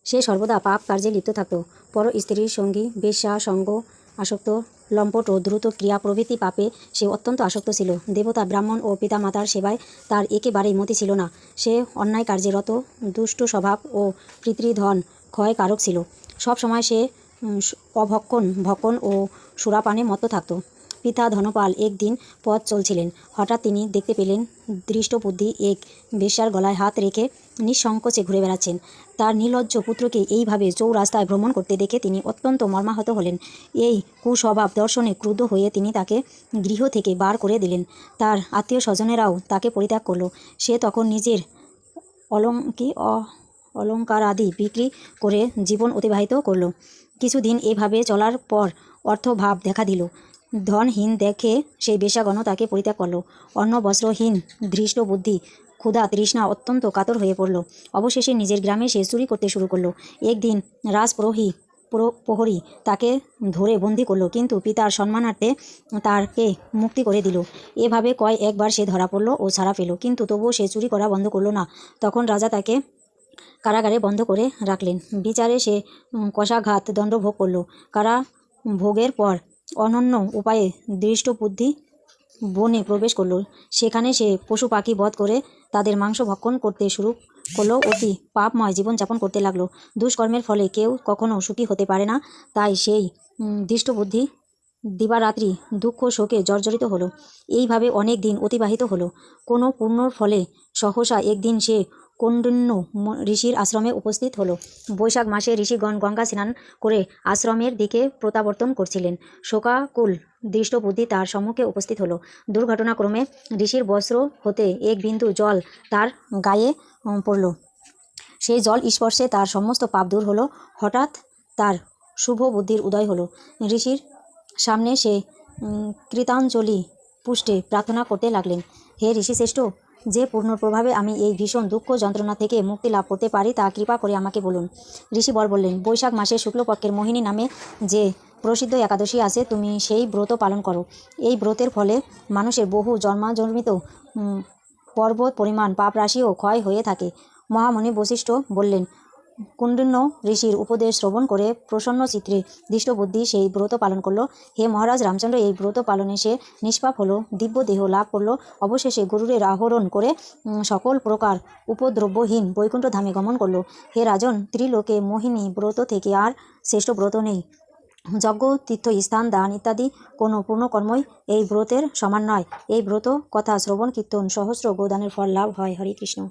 সে সর্বদা পাপ কার্যে লিপ্ত থাকত। পর স্ত্রীর সঙ্গী, বেশ্যা সঙ্গ আসক্ত, লম্পট ও দ্রুত ক্রিয়া প্রভৃতি পাপে সে অত্যন্ত আসক্ত ছিল। দেবতা, ব্রাহ্মণ ও পিতামাতার সেবায় তার একেবারেই মতি ছিল না। সে অন্যায় কার্যে রত, দুষ্টু স্বভাব ও পিতৃধন ক্ষয়কারক ছিল। সব সময় সে ভক্ষণ ও সুরাপানে মত্ত থাকত। পিতা ধনপাল একদিন পথ চলছিলেন। হঠাৎ তিনি দেখতে পেলেন দৃষ্টবুদ্ধি এক বেশ্যার গলায় হাত রেখে নিঃসংকোচে ঘুরে বেড়াচ্ছেন। তার নির্লজ্জ পুত্রকে এইভাবে চৌরাস্তায় ভ্রমণ করতে দেখে তিনি অত্যন্ত মর্মাহত হলেন। এই কুস্বভাব দর্শনে ক্রুদ্ধ হয়ে তিনি তাকে গৃহ থেকে বার করে দিলেন। তার আত্মীয় স্বজনেরাও তাকে পরিত্যাগ করল। সে তখন নিজের অলঙ্কারাদি বিক্রি করে জীবন অতিবাহিত করল। কিছুদিন এভাবে চলার পর অর্থভাব দেখা দিল। ধনহীন দেখে সেই বেশ্যাগণ তাকে পরিত্যাগ করল। অন্ন বস্ত্রহীন ধৃষ্ট বুদ্ধি ক্ষুধা তৃষ্ণা অত্যন্ত কাতর হয়ে পড়ল। অবশেষে নিজের গ্রামে সে চুরি করতে শুরু করল। একদিন প্রহরী তাকে ধরে বন্দি করল, কিন্তু পিতার সম্মানার্থে তাকে মুক্তি করে দিল। এভাবে কয়েকবার সে ধরা পড়ল ও ছাড়া পেল, কিন্তু তবুও সে চুরি করা বন্ধ করল না। তখন রাজা তাকে কারাগারে বন্ধ করে রাখলেন। বিচারে সে কষাঘাত দণ্ড ভোগ করল। কারাভোগের পর অনন্য উপায়ে দৃষ্টবুদ্ধি বনে প্রবেশ করল। সেখানে সে পশু পাখি বধ করে তাদের মাংস ভক্ষণ করতে শুরু করলো। অতি পাপময় জীবনযাপন করতে লাগলো। দুষ্কর্মের ফলে কেউ কখনো সুখী হতে পারে না, তাই সেই দৃষ্টবুদ্ধি দিবারাত্রি দুঃখ শোকে জর্জরিত হলো। এইভাবে অনেক দিন অতিবাহিত হলো। কোনো পূর্ণর ফলে সহসা একদিন সে কৌণ্ডিন্য ঋষির আশ্রমে উপস্থিত হলো। বৈশাখ মাসে ঋষিগণ গঙ্গা স্নান করে আশ্রমের দিকে প্রত্যাবর্তন করছিলেন। শোকাকুল দৃষ্টবুদ্ধি তার সম্মুখে উপস্থিত হলো। দুর্ঘটনাক্রমে ঋষির বস্ত্র হতে এক বিন্দু জল তার গায়ে পড়ল। সেই জল স্পর্শে তার সমস্ত পাপ দূর হলো। হঠাৎ তার শুভ বুদ্ধির উদয় হলো। ঋষির সামনে সে কৃতাঞ্জলি পুষ্টে প্রার্থনা করতে লাগলেন। হে ঋষিশ্রেষ্ঠ, যে পূর্ণর প্রভাবে আমি এই ভীষণ দুঃখ যন্ত্রণা থেকে মুক্তি লাভ করতে পারি তা কৃপা করে আমাকে বলুন। ঋষি বর বললেন, বৈশাখ মাসে শুক্লপক্ষের মোহিনী নামে যে প্রসিদ্ধ একাদশী আছে, তুমি সেই ব্রত পালন করো। এই ব্রতের ফলে মানুষের বহু জন্মাজন্মিত পর্বত পরিমাণ পাপরাশিও ক্ষয় হয়ে থাকে। মহামুনি বশিষ্ঠ বললেন, কৌণ্ডিন্য ঋষির উপদেশ শ্রবণ করে প্রসন্ন চিত্রে দৃষ্টবুদ্ধি সেই ব্রত পালন করল। হে মহারাজ রামচন্দ্র, এই ব্রত পালনে সে নিষ্পাপ হলো, দিব্য দেহ লাভ করল। অবশেষে গরুরের আহরণ করে সকল প্রকার উপদ্রব্যহীন বৈকুণ্ঠ ধামে গমন করল। হে রাজন, ত্রিলোকে মোহিনী ব্রত থেকে আর শ্রেষ্ঠ ব্রত নেই। যজ্ঞ, তীর্থ স্থান, দান ইত্যাদি কোনো পূর্ণকর্মই এই ব্রতের সমান নয়। এই ব্রত কথা শ্রবণ কীর্তন সহস্র গোদানের ফল লাভ হয়। হরে কৃষ্ণ।